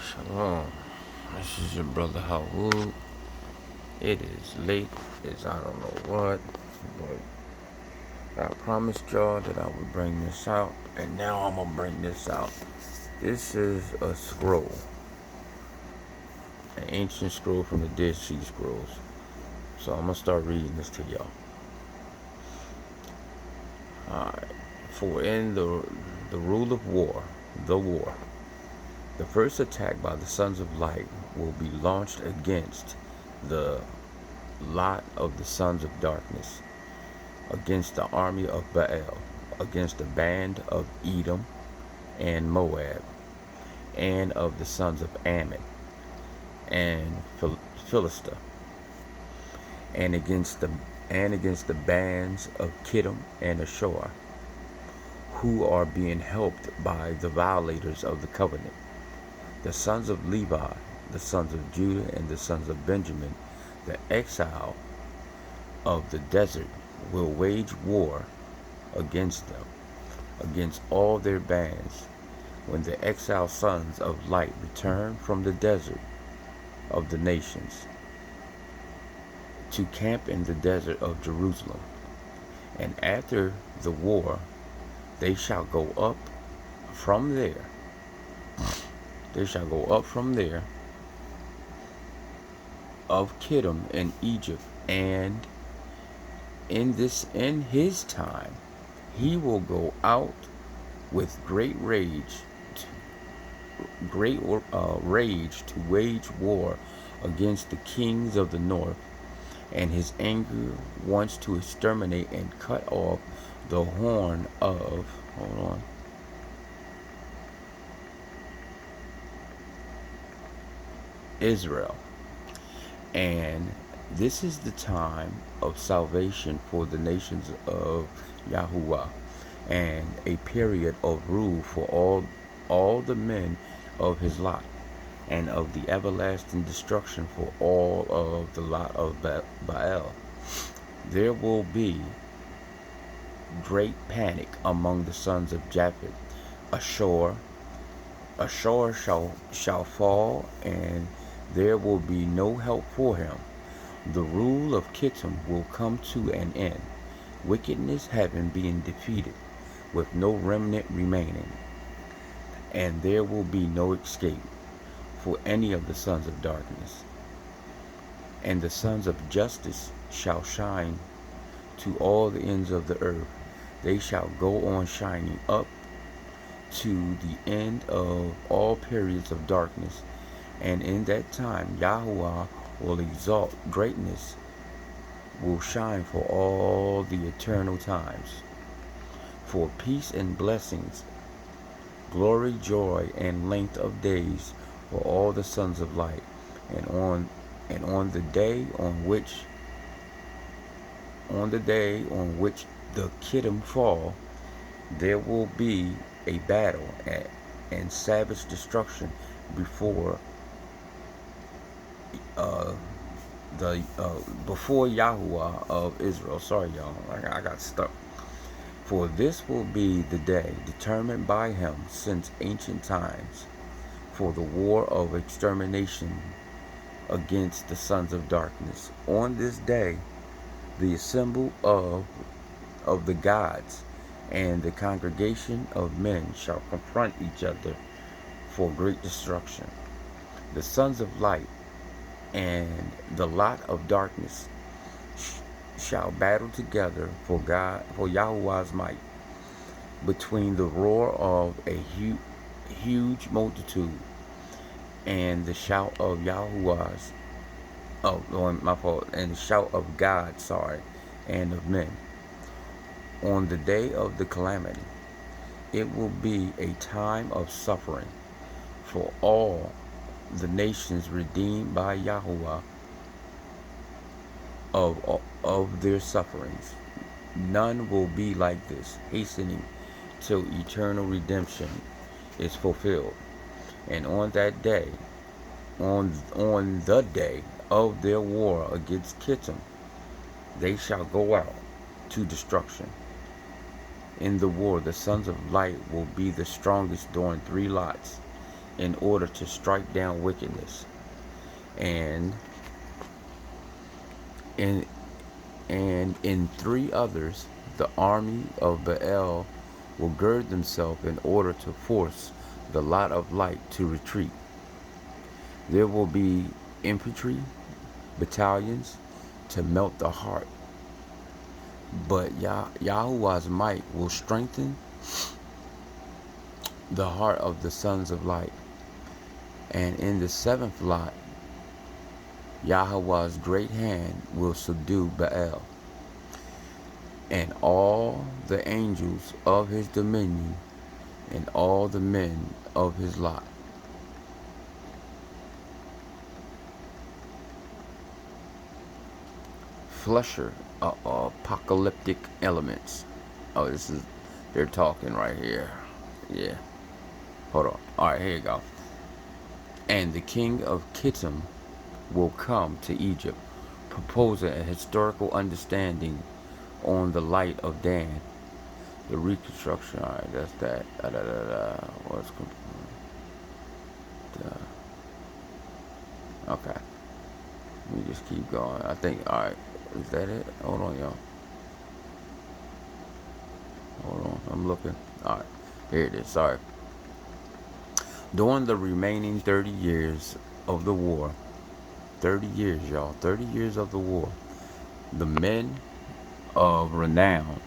Shalom. This is your brother Hawwood. It is late. It's I don't know what, but I promised y'all that I would bring this out, and now I'm gonna bring this out. This is a scroll, an ancient scroll from the Dead Sea Scrolls. So I'm gonna start reading this to y'all. Alright. For in the rule of war, the first attack by the sons of light will be launched against the lot of the sons of darkness, against the army of Baal, against the band of Edom and Moab, and of the sons of Ammon and Philistia, and against the bands of Kittim and Ashur, who are being helped by the violators of the covenant. The sons of Levi, the sons of Judah, and the sons of Benjamin, the exile of the desert, will wage war against them, against all their bands, when the exiled sons of light return from the desert of the nations to camp in the desert of Jerusalem. And after the war, they shall go up from there. They shall go up from there of Kittim in Egypt, and in his time he will go out with great rage to wage war against the kings of the north, and his anger wants to exterminate and cut off the horn of Israel. And this is the time of salvation for the nations of Yahuwah, and a period of rule for all the men of his lot, and of the everlasting destruction for all of the lot of Baal. There will be great panic among the sons of Japheth. Ashur shall fall, and there will be no help for him. The rule of Kittim will come to an end, wickedness having been defeated, with no remnant remaining, and there will be no escape for any of the sons of darkness. And the sons of justice shall shine to all the ends of the earth. They shall go on shining up to the end of all periods of darkness. And in that time Yahuwah will exalt greatness, will shine for all the eternal times. For peace and blessings, glory, joy, and length of days for all the sons of light. And on the day on which the Kittim fall, there will be a battle and savage destruction before before Yahuwah of Israel. Sorry, y'all, I got stuck. For this will be the day determined by him since ancient times, for the war of extermination against the sons of darkness. On this day, the assembly of the gods and the congregation of men shall confront each other for great destruction. The sons of light and the lot of darkness shall battle together for Yahuwah's might, between the roar of a huge multitude and the shout of Yahuwah's and the shout of God, and of men. On the day of the calamity, it will be a time of suffering for all the nations redeemed by Yahuwah of their sufferings. None will be like this, hastening till eternal redemption is fulfilled. And on that day, on the day of their war against Kittim, they shall go out to destruction. In the war, the sons of light will be the strongest during 3 lots, in order to strike down wickedness. And in in three others, the army of Baal will gird themselves in order to force the lot of light to retreat. There will be infantry battalions to melt the heart, but Yahuwah's might will strengthen the heart of the sons of light. And in the seventh lot, Yahuwah's great hand will subdue Baal and all the angels of his dominion and all the men of his lot. Flusher, apocalyptic elements. Oh, they're talking right here. Yeah. Hold on. Alright, here you go. And the king of Kittim will come to Egypt, proposing a historical understanding on the light of Dan. The reconstruction, alright, that's that. What's okay. Let me just keep going. I think, alright, is that it? Hold on, y'all. Hold on, I'm looking. Alright, here it is. Sorry. During the remaining 30 years of the war, 30 years, y'all, 30 years of the war, the men of renown,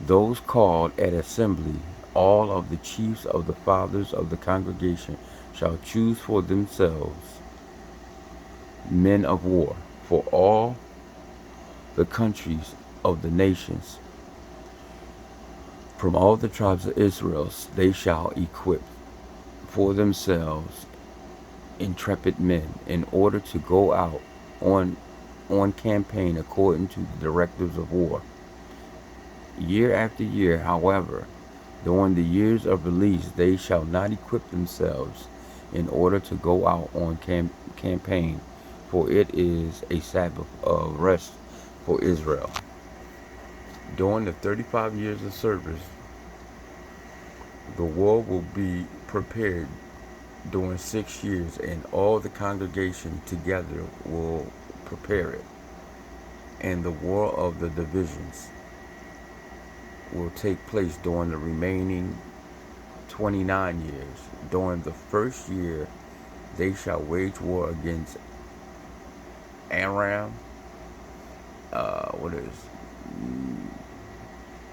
those called at assembly, all of the chiefs of the fathers of the congregation, shall choose for themselves men of war for all the countries of the nations. From all the tribes of Israel they shall equip for themselves intrepid men in order to go out on campaign according to the directives of war. Year after year, however, during the years of release, they shall not equip themselves in order to go out on campaign, for it is a Sabbath of rest for Israel. During the 35 years of service, the war will be prepared during 6 years, and all the congregation together will prepare it. And the war of the divisions will take place during the remaining 29 years. During the first year, they shall wage war against Aram,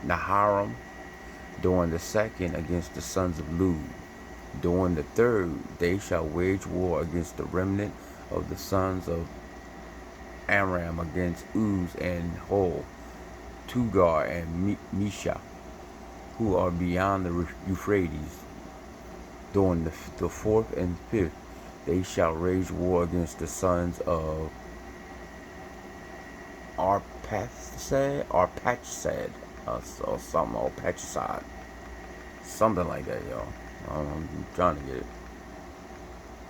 Naharam. During the second, against the sons of Lud. During the third, they shall wage war against the remnant of the sons of Aram, against Uz and Hol, Tugar and Misha, who are beyond the Euphrates. During the fourth and fifth, they shall wage war against the sons of Arpachsad, or something, Arpachsad, something like that, y'all. I'm trying to get it.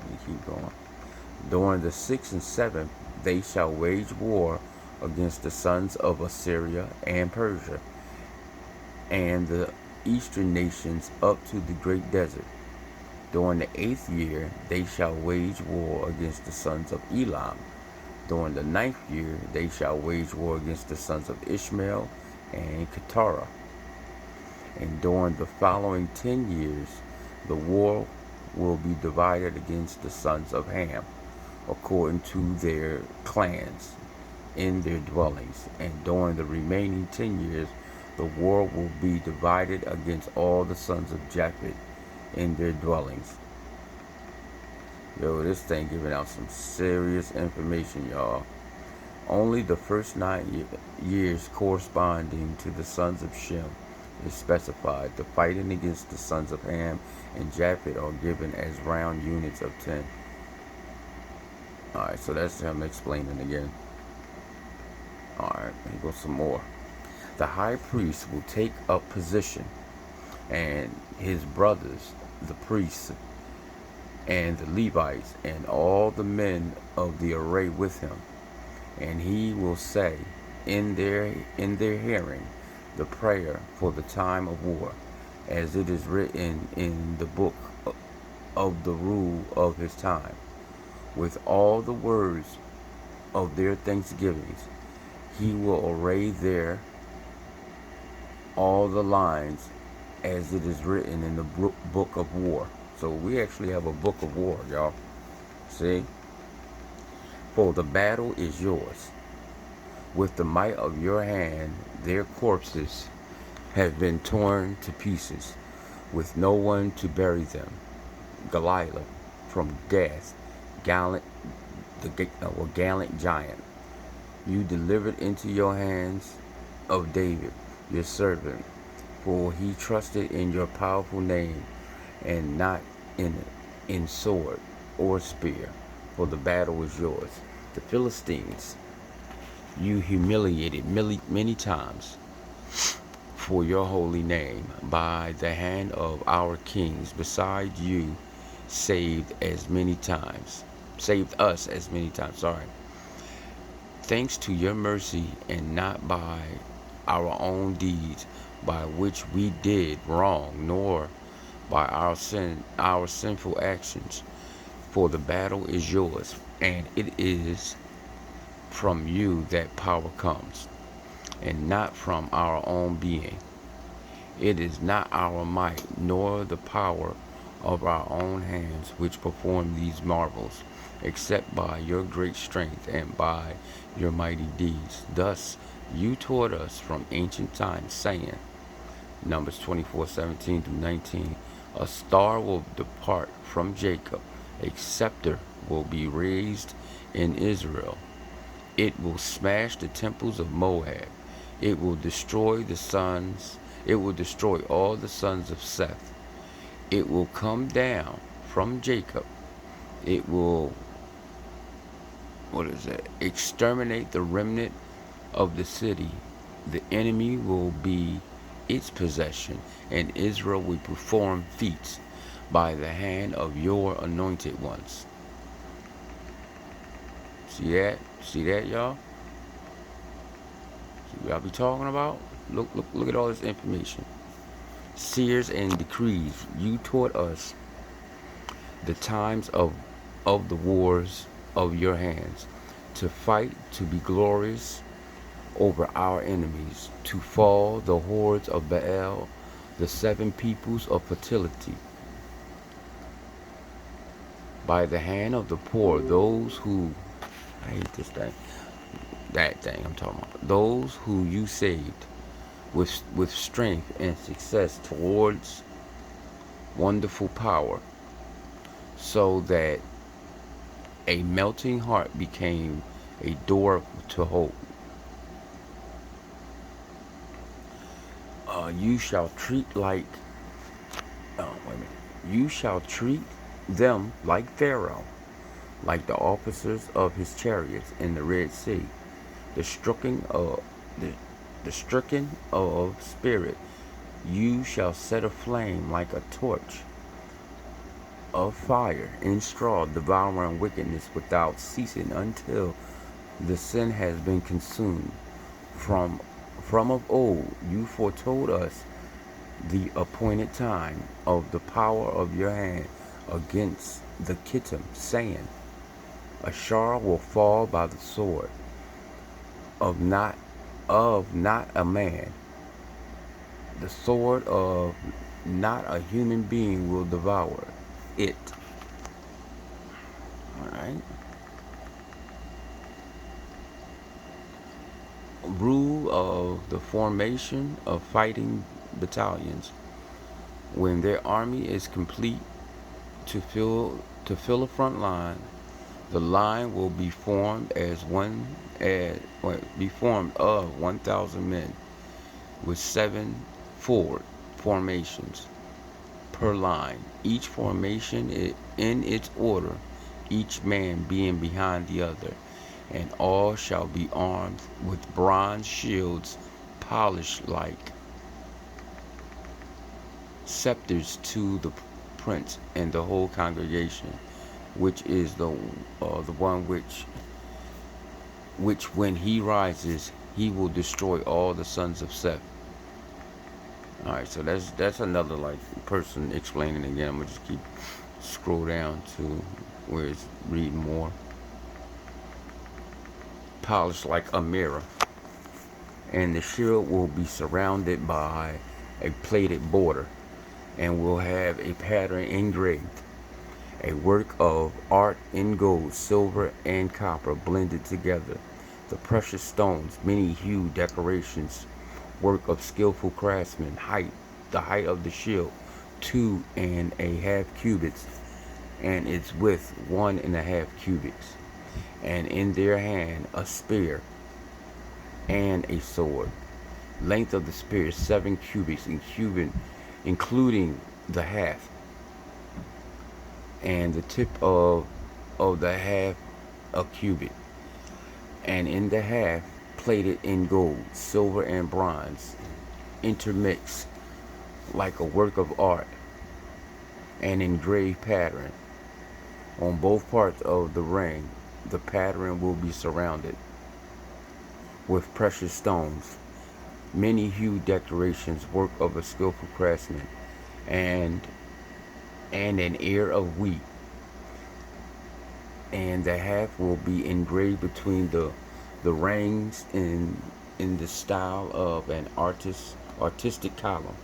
Let me keep going. During the sixth and seventh, they shall wage war against the sons of Assyria and Persia, and the eastern nations up to the great desert. During the eighth year, they shall wage war against the sons of Elam. During the ninth year, they shall wage war against the sons of Ishmael and Keturah. And during the following 10 years, the war will be divided against the sons of Ham, according to their clans in their dwellings. And during the remaining 10 years, the war will be divided against all the sons of Japheth in their dwellings. Yo, this thing giving out some serious information, y'all. Only the first 9 years corresponding to the sons of Shem is specified. The fighting against the sons of Ham and Japheth are given as round units of 10. Alright, so that's him explaining again. Alright, here goes some more. The high priest will take up position, and his brothers, the priests, and the Levites, and all the men of the array with him. And he will say in their hearing the prayer for the time of war, as it is written in the book of the rule of his time, with all the words of their thanksgivings. He will array there all the lines as it is written in the book of war. So we actually have a book of war, y'all. See? For the battle is yours. With the might of your hand, their corpses have been torn to pieces, with no one to bury them. Goliath from Gath, gallant, gallant giant, you delivered into your hands of David, your servant, for he trusted in your powerful name, and not in sword or spear, for the battle was yours. The Philistines you humiliated many times for your holy name by the hand of our kings. Besides, you saved us as many times. Sorry. Thanks to your mercy, and not by our own deeds, by which we did wrong, nor by our sinful actions. For the battle is yours, and it is from you that power comes, and not from our own being. It is not our might, nor the power of our own hands which perform these marvels, except by your great strength and by your mighty deeds. Thus you taught us from ancient times, saying, Numbers 24:17 through 19, a star will depart from Jacob, a scepter will be raised in Israel. It will smash the temples of Moab. It will destroy all the sons of Seth. It will come down from Jacob. It will, exterminate the remnant of the city. The enemy will be its possession, and Israel will perform feats by the hand of your anointed ones. See that? See that, y'all? See what I be talking about? Look at all this information. Seers and decrees. You taught us the times of the wars of your hands, to fight, to be glorious over our enemies, to fall the hordes of Baal, the seven peoples of fertility. By the hand of the poor, those who, I hate this thing, that thing I'm talking about, those who you saved with strength and success towards wonderful power, so that a melting heart became a door to hope. You shall treat You shall treat them like Pharaoh, like the officers of his chariots in the Red Sea, the stricken of spirit. You shall set aflame like a torch of fire in straw, devouring wickedness without ceasing until the sin has been consumed. From of old you foretold us the appointed time of the power of your hand against the Kittim, saying, Ashar will fall by the sword of not a man. The sword of not a human being will devour it. Alright. Rule of the formation of fighting battalions. When their army is complete to fill a front line, the line will be formed of 1,000 men, with 7 forward formations per line, each formation in its order, each man being behind the other, and all shall be armed with bronze shields polished like scepters to the prince and the whole congregation, which is the one which when he rises, he will destroy all the sons of Seth. All right, so that's another person explaining again. I'm gonna just keep scroll down to where it's reading more. Polished like a mirror. And the shield will be surrounded by a plated border and will have a pattern engraved. A work of art in gold, silver, and copper blended together. The precious stones, many hued decorations, work of skillful craftsmen. The height of the shield, 2.5 cubits, and its width 1.5 cubits. And in their hand a spear and a sword. Length of the spear 7 cubits including the half, and the tip of the half a cubit, and in the half plated in gold, silver, and bronze, intermixed like a work of art, an engraved pattern. On both parts of the ring, the pattern will be surrounded with precious stones, many hued decorations, work of a skillful craftsman, and an ear of wheat, and the half will be engraved between the rings in the style of an artistic column.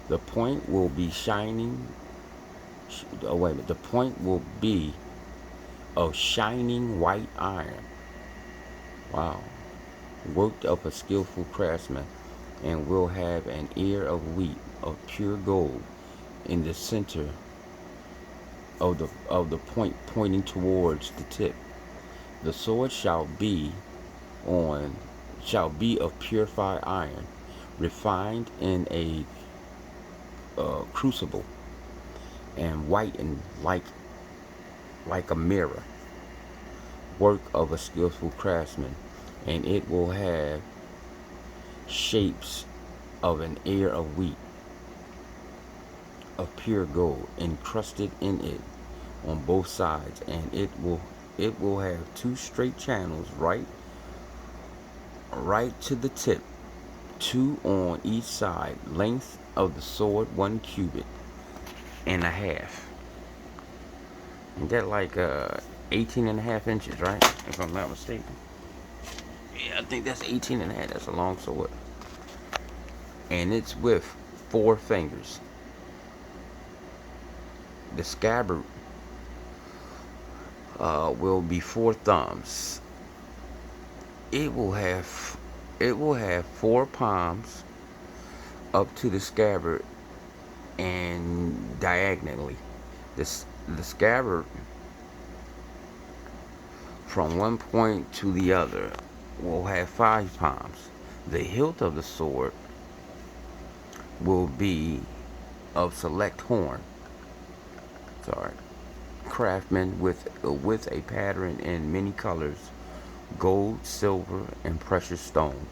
The point will be shining. Oh wait a minute. The point will be of shining white iron. Wow, worked of a skillful craftsman, and will have an ear of wheat of pure gold in the center of the point pointing towards the tip. The sword on shall be of purified iron, refined in a crucible, and whitened like a mirror, work of a skillful craftsman, and it will have shapes of an ear of wheat of pure gold encrusted in it on both sides, and it will have two straight channels right to the tip, two on each side. Length of the sword 1.5 cubits. Is that like 18.5 inches, right? If I'm not mistaken. Yeah, I think that's 18.5. That's a long sword. And it's with 4 fingers. The scabbard will be 4 thumbs. It will have 4 palms up to the scabbard and diagonally. The scabbard from one point to the other will have 5 palms. The hilt of the sword will be of select horn. Sorry. Craftsman with a pattern in many colors, gold, silver, and precious stone.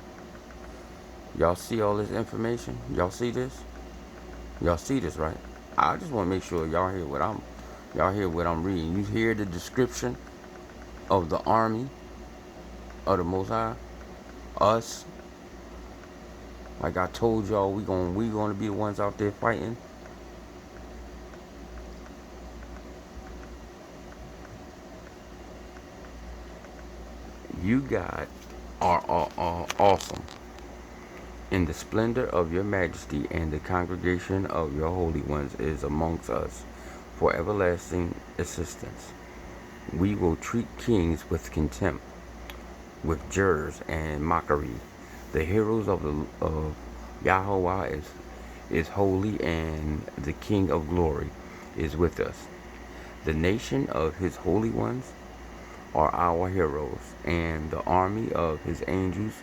Y'all see all this information? Y'all see this? Y'all see this, right? I just want to make sure y'all hear what I'm reading. You hear the description of the army of the Most High, us. Like I told y'all, we gonna be the ones out there fighting. You God are awesome in the splendor of your majesty, and the congregation of your holy ones is amongst us for everlasting assistance. We will treat kings with contempt, with jurors and mockery. The heroes of Yahweh is holy, and the King of glory is with us. The nation of his holy ones are our heroes, and the army of his angels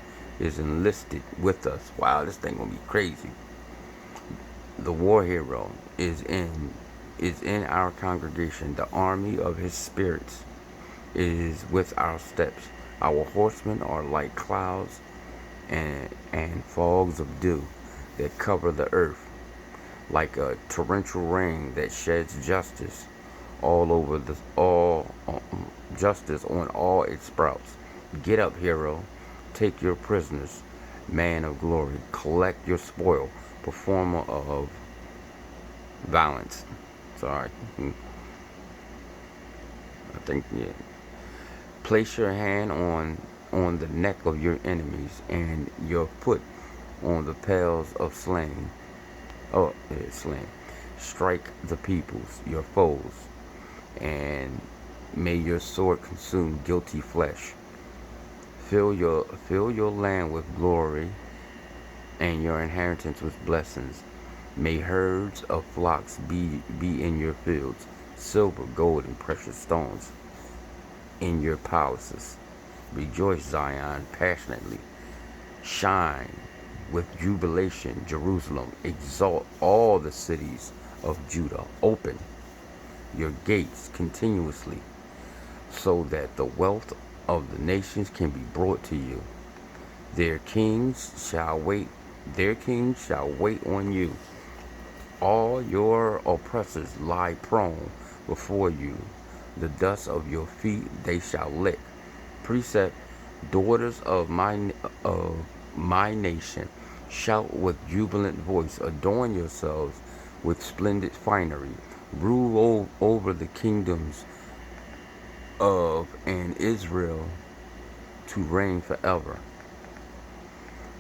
is enlisted with us. Wow, this thing gonna be crazy. The war hero is in our congregation. The army of his spirits is with our steps. Our horsemen are like clouds and fogs of dew that cover the earth, like a torrential rain that sheds justice all over justice on all its sprouts. Get up, hero. Take your prisoners, man of glory. Collect your spoil, performer of violence. Sorry. think, yeah. Place your hand on the neck of your enemies, and your foot on the pales of slain. Oh, yeah, slain. Strike the peoples, your foes, and may your sword consume guilty flesh. Fill your land with glory, and your inheritance with blessings. May herds of flocks be in your fields, silver, gold, and precious stones in your palaces. Rejoice, Zion, passionately. Shine with jubilation, Jerusalem. Exalt all the cities of Judah. Open your gates continuously, so that the wealth of the nations can be brought to you. Their kings shall wait. Their kings shall wait on you. All your oppressors lie prone before you. The dust of your feet they shall lick. Precept, daughters of my nation, shout with jubilant voice. Adorn yourselves with splendid finery. Rule over the kingdoms of and Israel to reign forever.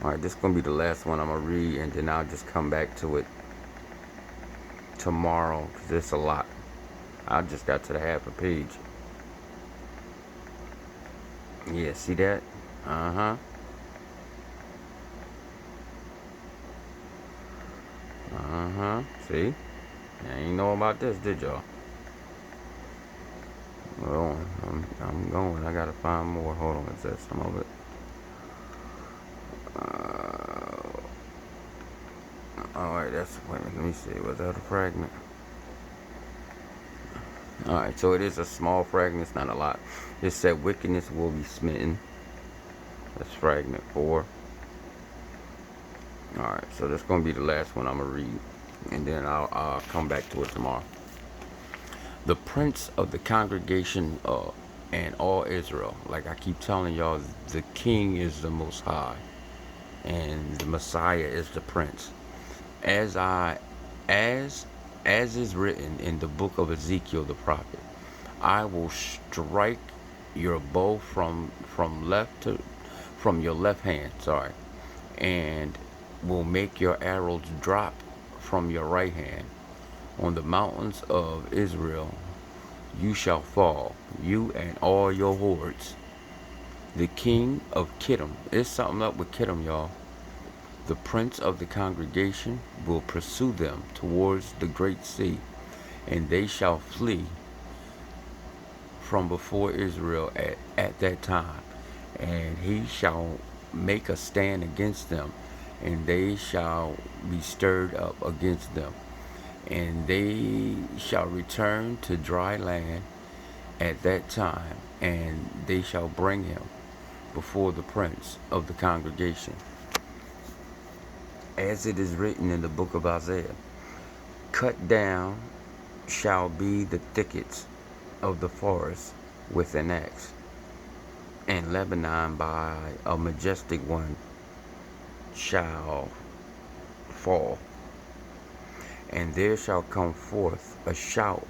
All right, this is gonna be the last one I'm gonna read, and then I'll just come back to it tomorrow because it's a lot. I just got to the half a page. Yeah, see that? Uh-huh. Uh-huh. See? You ain't know about this, did y'all? Well, I'm going. I gotta find more. Hold on, is that some of it? Alright, that's, wait a minute, let me see. Was that a fragment? Alright, so it is a small fragment, it's not a lot. It said wickedness will be smitten. That's fragment 4. Alright, so that's going to be the last one I'm going to read. And then I'll come back to it tomorrow. The prince of the congregation and all Israel. Like I keep telling y'all, the king is the most high. And the Messiah is the prince. As as is written in the book of Ezekiel the prophet, I will strike your bow from your left hand, sorry, and will make your arrows drop from your right hand. On the mountains of Israel you shall fall, you and all your hordes. The king of Kittim, there's something up with Kittim, y'all. The prince of the congregation will pursue them towards the great sea, and they shall flee from before Israel at that time. And he shall make a stand against them, and they shall be stirred up against them. And they shall return to dry land at that time, and they shall bring him before the prince of the congregation. As it is written in the book of Isaiah, cut down shall be the thickets of the forest with an axe, and Lebanon by a majestic one shall fall. And there shall come forth a shout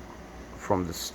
from the